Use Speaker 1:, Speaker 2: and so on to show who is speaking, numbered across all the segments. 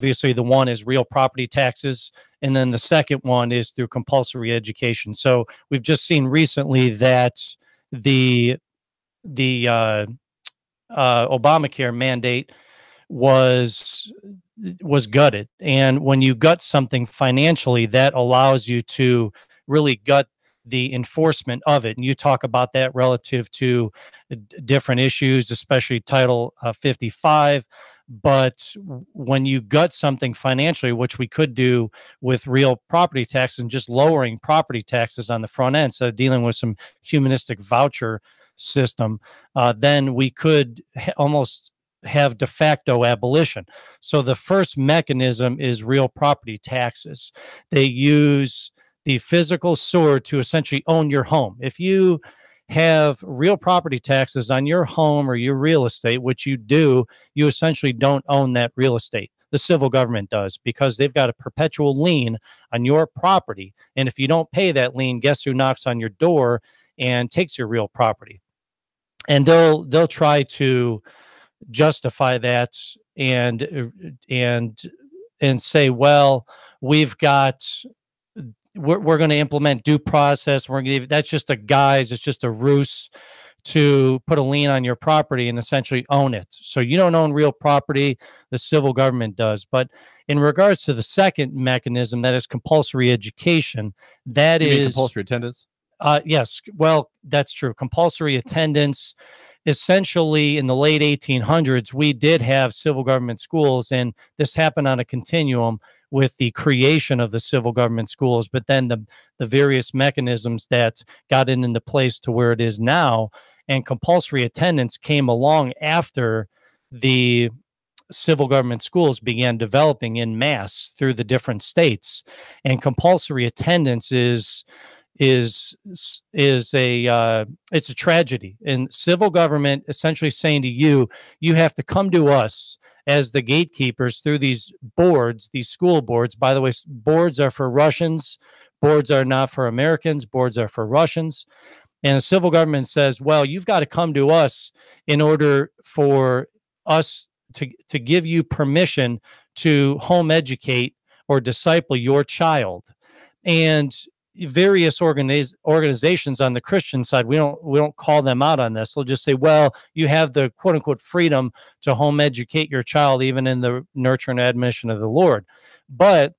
Speaker 1: Obviously, the one is real property taxes, and then the second one is through compulsory education. So we've just seen recently that the Obamacare mandate was gutted, and when you gut something financially, that allows you to really gut the enforcement of it. And you talk about that relative to different issues, especially Title 55. But when you gut something financially, which we could do with real property tax and just lowering property taxes on the front end, so dealing with some humanistic voucher system, then we could almost have de facto abolition. So the first mechanism is real property taxes. They use the physical sword to essentially own your home. If you have real property taxes on your home or your real estate, which you do, you essentially don't own that real estate. The civil government does, because they've got a perpetual lien on your property. And if you don't pay that lien, guess who knocks on your door and takes your real property? And they'll try to justify that and say, well, we're going to implement due process. That's just a guise. It's just a ruse to put a lien on your property and essentially own it. So you don't own real property. The civil government does. But in regards to the second mechanism, that is compulsory education, you mean
Speaker 2: compulsory attendance?
Speaker 1: Yes. Well, that's true. Compulsory attendance. Essentially, in the late 1800s, we did have civil government schools, and this happened on a continuum with the creation of the civil government schools, but then the various mechanisms that got it into place to where it is now. And compulsory attendance came along after the civil government schools began developing in mass through the different states. And compulsory attendance is a tragedy, and civil government essentially saying to you, you have to come to us as the gatekeepers through these boards, these school boards. By the way, boards are for Russians. Boards are not for Americans. Boards are for Russians. And the civil government says, well, you've got to come to us in order for us to give you permission to home educate or disciple your child. And various organizations on the Christian side, we don't call them out on this. They'll just say, well, you have the quote unquote freedom to home educate your child, even in the nurture and admonition of the Lord. But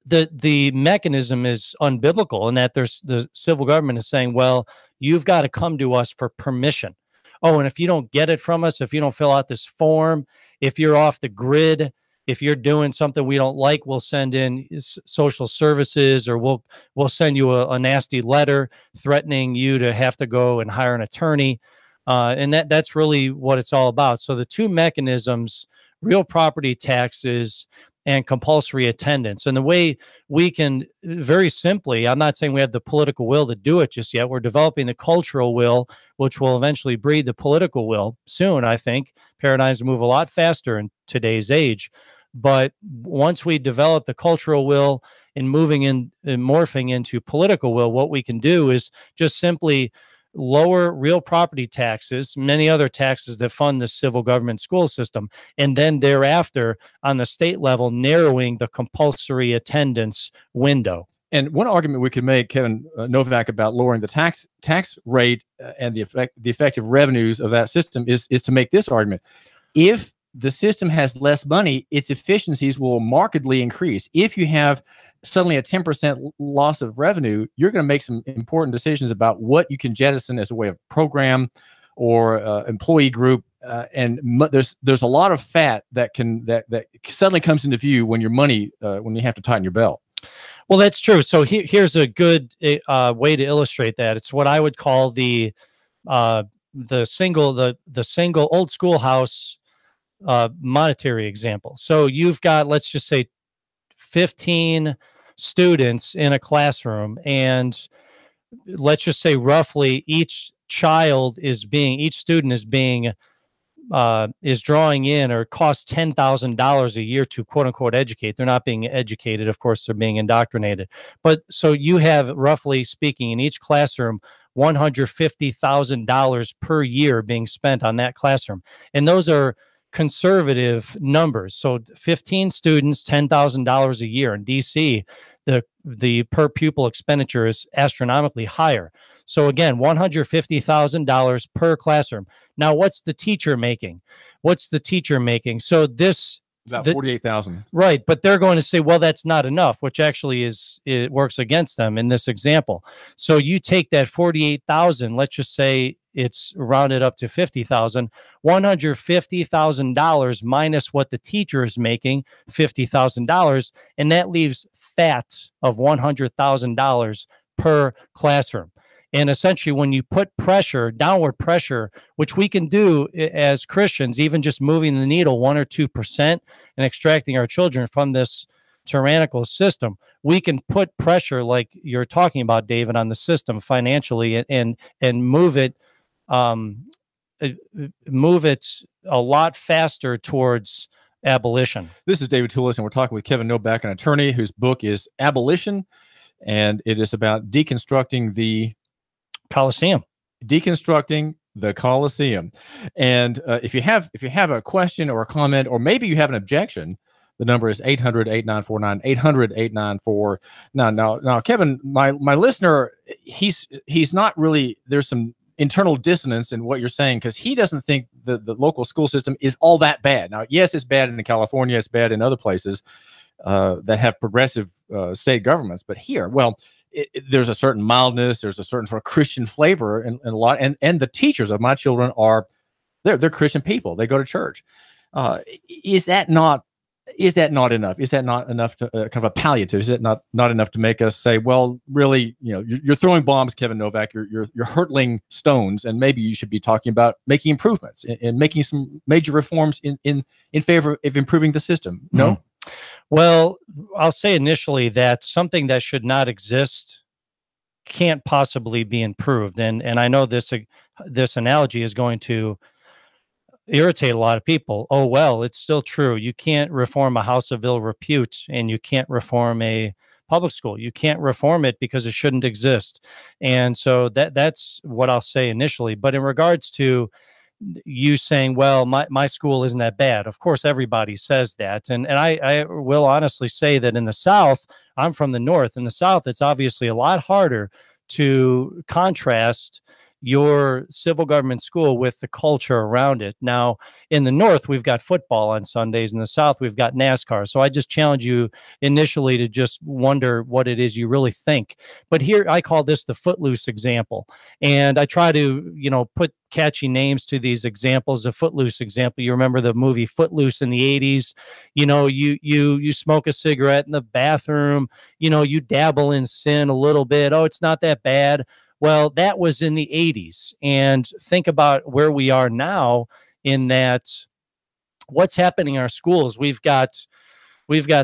Speaker 1: the mechanism is unbiblical in that the civil government is saying, well, you've got to come to us for permission. Oh, and if you don't get it from us, if you don't fill out this form, if you're off the grid, if you're doing something we don't like, we'll send in social services, or we'll send you a nasty letter threatening you to have to go and hire an attorney. And that's really what it's all about. So the two mechanisms, real property taxes and compulsory attendance. And the way we can, very simply, I'm not saying we have the political will to do it just yet. We're developing the cultural will, which will eventually breed the political will soon, I think. Paradigms move a lot faster in today's age. But once we develop the cultural will and moving in and morphing into political will, what we can do is just simply lower real property taxes, many other taxes that fund the civil government school system, and then thereafter on the state level, narrowing the compulsory attendance window.
Speaker 2: And one argument we could make, Kevin Novak, about lowering the tax rate and the effective revenues of that system is to make this argument. If the system has less money, its efficiencies will markedly increase. If you have suddenly a 10% loss of revenue, you're going to make some important decisions about what you can jettison as a way of program or employee group. And there's a lot of fat that suddenly comes into view when your money when you have to tighten your belt.
Speaker 1: Well, that's true. So here's a good way to illustrate that. It's what I would call the single old schoolhouse monetary example. So you've got, let's just say, 15 students in a classroom, and let's just say roughly each student is drawing in, or costs $10,000 a year to quote unquote educate. They're not being educated, of course, they're being indoctrinated. But so you have, roughly speaking, in each classroom, $150,000 per year being spent on that classroom. And those are conservative numbers. So 15 students, $10,000 a year. In DC, the per pupil expenditure is astronomically higher. So again, $150,000 per classroom. Now, what's the teacher making? So this
Speaker 2: about 48,000.
Speaker 1: Right, but they're going to say, well, that's not enough, which actually it works against them in this example. So you take that 48,000, let's just say it's rounded up to 50,000, $150,000 minus what the teacher is making, $50,000, and that leaves fat of $100,000 per classroom. And essentially, when you put pressure, downward pressure, which we can do as Christians, even just moving the needle 1 or 2% and extracting our children from this tyrannical system, we can put pressure, like you're talking about, David, on the system financially, and move it a lot faster towards abolition.
Speaker 2: This is David Toulis, and we're talking with Kevin Novak, an attorney whose book is Abolition, and it is about deconstructing the
Speaker 1: Coliseum.
Speaker 2: And if you have a question or a comment, or maybe you have an objection, the number is 800-8949, 800-8949. Now, Kevin, my listener, he's not really, there's some internal dissonance in what you're saying, because he doesn't think the local school system is all that bad. Now, yes, it's bad in California, it's bad in other places that have progressive state governments, but here, well, there's a certain mildness, there's a certain sort of Christian flavor, and a lot, and the teachers of my children they're Christian people. They go to church. Is that not enough? Is that not enough to kind of a palliative? Is it not enough to make us say, well, really, you're throwing bombs, Kevin Novak, you're hurtling stones, and maybe you should be talking about making improvements and making some major reforms in favor of improving the system? No.
Speaker 1: Mm-hmm. Well, I'll say initially that something that should not exist can't possibly be improved. And I know this analogy is going to irritate a lot of people. Oh, well, it's still true. You can't reform a house of ill repute, and you can't reform a public school. You can't reform it because it shouldn't exist. And so that's what I'll say initially. But in regards to you saying, well, my school isn't that bad, of course everybody says that, and I will honestly say that in the South, I'm from the North, in the South it's obviously a lot harder to contrast your civil government school with the culture around it. Now, in the North, we've got football on Sundays. In the South, we've got NASCAR. So I just challenge you initially to just wonder what it is you really think. But here, I call this the Footloose example. And I try to, put catchy names to these examples. A Footloose example, you remember the movie Footloose in the 80s. You smoke a cigarette in the bathroom. You dabble in sin a little bit. Oh, it's not that bad. Well, that was in the 80s. And think about where we are now in that what's happening in our schools. We've got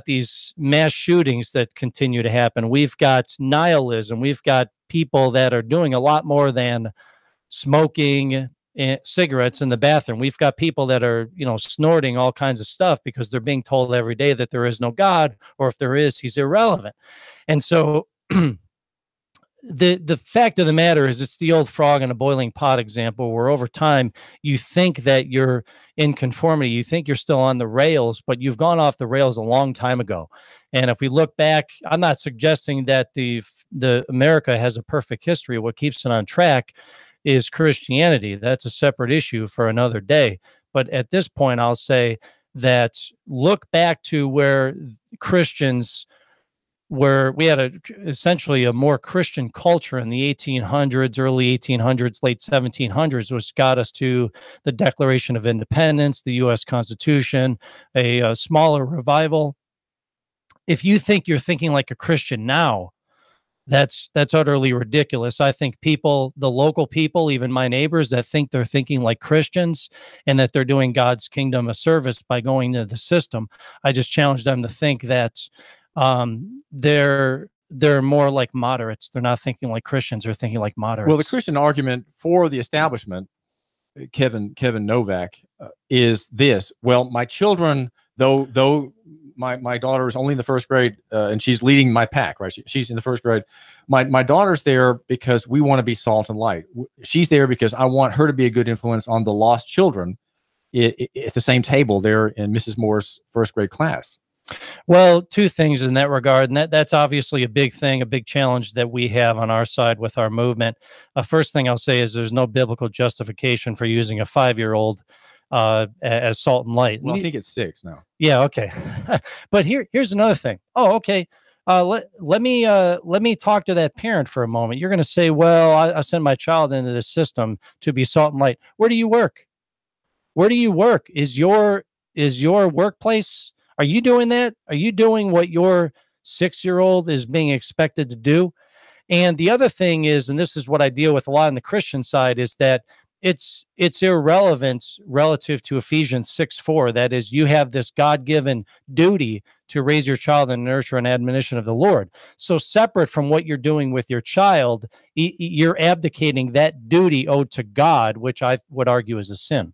Speaker 1: these mass shootings that continue to happen. We've got nihilism. We've got people that are doing a lot more than smoking cigarettes in the bathroom. We've got people that are, snorting all kinds of stuff because they're being told every day that there is no God, or if there is, he's irrelevant. And so the fact of the matter is, it's the old frog in a boiling pot example, where over time you think that you're in conformity, you think you're still on the rails, but you've gone off the rails a long time ago. And if we look back, I'm not suggesting that the America has a perfect history. What keeps it on track is Christianity. That's a separate issue for another day. But at this point, I'll say that look back to where Christians, where we had essentially a more Christian culture in the 1800s, early 1800s, late 1700s, which got us to the Declaration of Independence, the U.S. Constitution, a smaller revival. If you think you're thinking like a Christian now, that's utterly ridiculous. I think the local people, even my neighbors that think they're thinking like Christians and that they're doing God's kingdom a service by going to the system, I just challenge them to think that they're more like moderates. They're not thinking like Christians, they're thinking like moderates.
Speaker 2: Well, the Christian argument for the establishment, Kevin Novak, is this: well, my children, though my daughter is only in the first grade, and she's leading my pack, right? She's in the first grade. My daughter's there because we want to be salt and light. She's there because I want her to be a good influence on the lost children at the same table there in Mrs. Moore's first grade class?
Speaker 1: Well, two things in that regard, and that's obviously a big thing, a big challenge that we have on our side with our movement. First thing I'll say is there's no biblical justification for using a 5-year-old as salt and light.
Speaker 2: Well, I think it's 6 now.
Speaker 1: Yeah, okay. But here's another thing. Oh, okay. Let me talk to that parent for a moment. You're going to say, well, I send my child into this system to be salt and light. Where do you work? Where do you work? Is your workplace? Are you doing that? Are you doing what your 6-year-old is being expected to do? And the other thing is, and this is what I deal with a lot on the Christian side, is that it's irrelevant relative to Ephesians 6:4. That is, you have this God-given duty to raise your child in the nurture and admonition of the Lord. So separate from what you're doing with your child, you're abdicating that duty owed to God, which I would argue is a sin.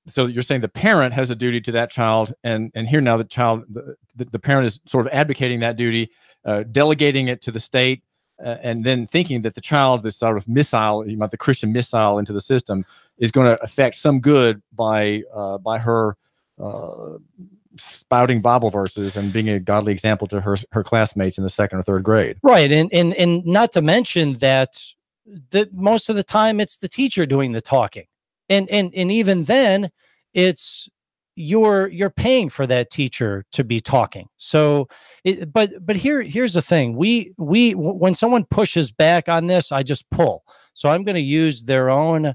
Speaker 2: So you're saying the parent has a duty to that child, and here now the parent is sort of advocating that duty, delegating it to the state, and then thinking that the child, this sort of missile, the Christian missile into the system, is going to affect some good by her spouting Bible verses and being a godly example to her classmates in the 2nd or 3rd grade.
Speaker 1: Right, and not to mention that most of the time it's the teacher doing the talking. And even then, it's you're paying for that teacher to be talking. So, but here's the thing: we when someone pushes back on this, I just pull. So I'm going to use their own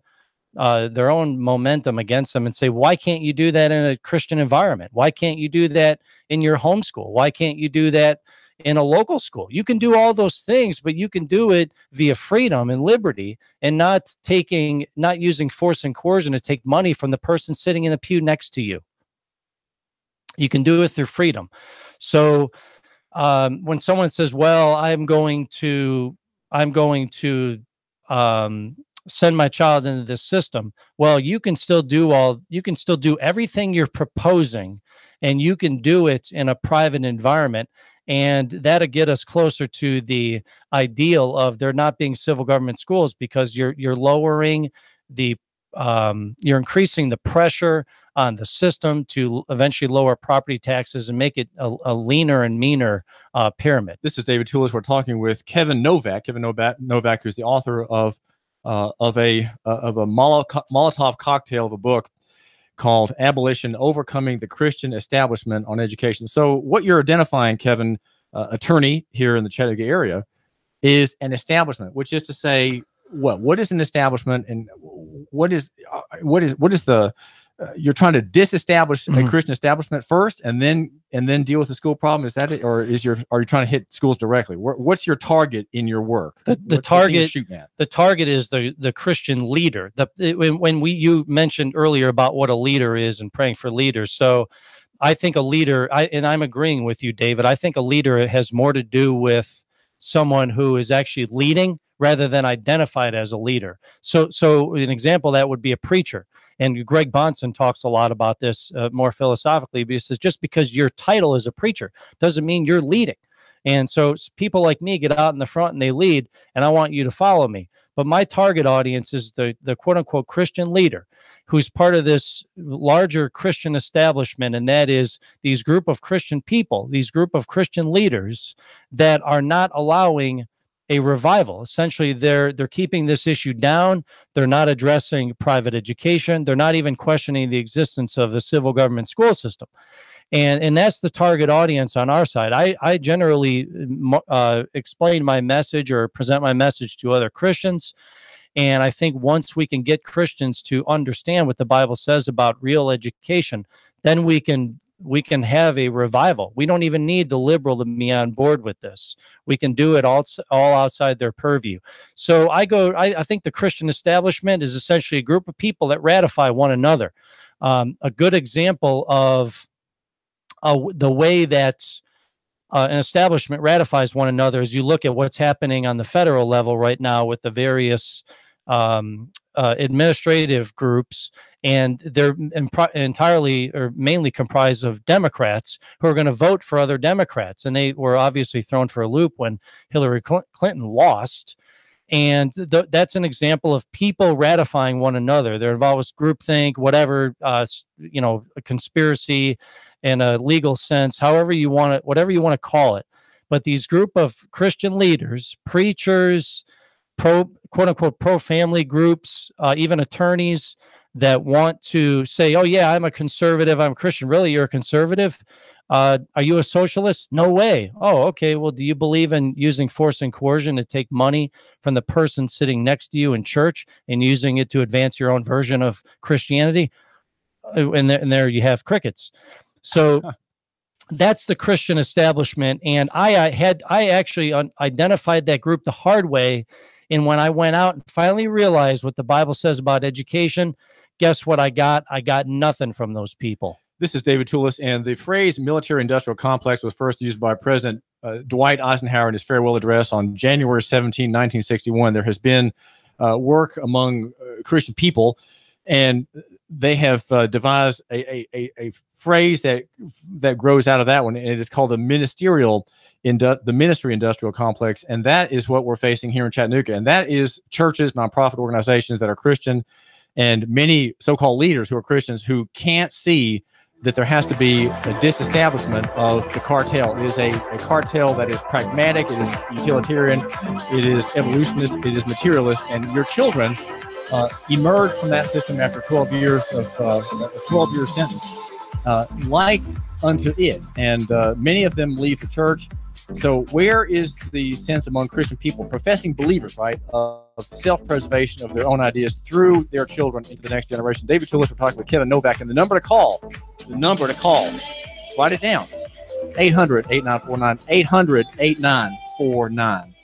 Speaker 1: momentum against them and say, why can't you do that in a Christian environment? Why can't you do that in your homeschool? Why can't you do that in a local school? You can do all those things, but you can do it via freedom and liberty, and not using force and coercion to take money from the person sitting in the pew next to you. You can do it through freedom. So when someone says, well, I'm going to send my child into this system, well, you can still do everything you're proposing, and you can do it in a private environment. And that'll get us closer to the ideal of there not being civil government schools, because you're lowering you're increasing the pressure on the system to eventually lower property taxes and make it a leaner and meaner pyramid.
Speaker 2: This is David Toulis. We're talking with Kevin Novak, who's the author of a Molotov cocktail of a book called Abolition: Overcoming the Christian Establishment on Education. So what you're identifying, Kevin, attorney here in the Chattanooga area, is an establishment, which is to say, what is an establishment, and what is the you're trying to disestablish a Christian establishment first, and then deal with the school problem. Is that it, or are you trying to hit schools directly? What's your target in your work?
Speaker 1: The target is the Christian leader. When you mentioned earlier about what a leader is and praying for leaders. So I think a leader, and I'm agreeing with you, David. I think a leader has more to do with someone who is actually leading rather than identified as a leader. So an example of that would be a preacher. And Greg Bonson talks a lot about this more philosophically, because he says just because your title is a preacher doesn't mean you're leading. And so people like me get out in the front and they lead, and I want you to follow me. But my target audience is the quote unquote Christian leader who's part of this larger Christian establishment. And that is these group of Christian people, these group of Christian leaders that are not allowing a revival. Essentially, they're keeping this issue down. They're not addressing private education. They're not even questioning the existence of the civil government school system. And that's the target audience on our side. I generally explain my message or present my message to other Christians. And I think once we can get Christians to understand what the Bible says about real education, then we can have a revival. We don't even need the liberal to be on board with this. We can do it all outside their purview. So I think the Christian establishment is essentially a group of people that ratify one another. A good example of the way that an establishment ratifies one another is you look at what's happening on the federal level right now with the various administrative groups, and they're entirely or mainly comprised of Democrats who are going to vote for other Democrats. And they were obviously thrown for a loop when Hillary Clinton lost. And that's an example of people ratifying one another. They're involved with groupthink, whatever, a conspiracy in a legal sense, however you want it, whatever you want to call it. But these group of Christian leaders, preachers, quote unquote pro-family groups, even attorneys that want to say, oh yeah, I'm a conservative, I'm a Christian. Really, you're a conservative? Are you a socialist? No way. Oh, okay. Well, do you believe in using force and coercion to take money from the person sitting next to you in church and using it to advance your own version of Christianity? And there you have crickets. So that's the Christian establishment. And I actually identified that group the hard way. And when I went out and finally realized what the Bible says about education, guess what I got? I got nothing from those people.
Speaker 2: This is David Toulis, and the phrase military-industrial complex was first used by President Dwight Eisenhower in his farewell address on January 17, 1961. There has been work among Christian people, and they have devised a phrase that grows out of that one, and it is called the ministry-industrial complex, and that is what we're facing here in Chattanooga, and that is churches, nonprofit organizations that are Christian, and many so-called leaders who are Christians who can't see that there has to be a disestablishment of the cartel. It is a cartel that is pragmatic, it is utilitarian, it is evolutionist, it is materialist, and your children emerge from that system after 12 years of a 12-year sentence, like unto it. And many of them leave the church. So where is the sense among Christian people, professing believers, right, of self-preservation of their own ideas through their children into the next generation? David Toulis, we're talking with Kevin Novak, and the number to call, write it down, 800-8949, 800-8949.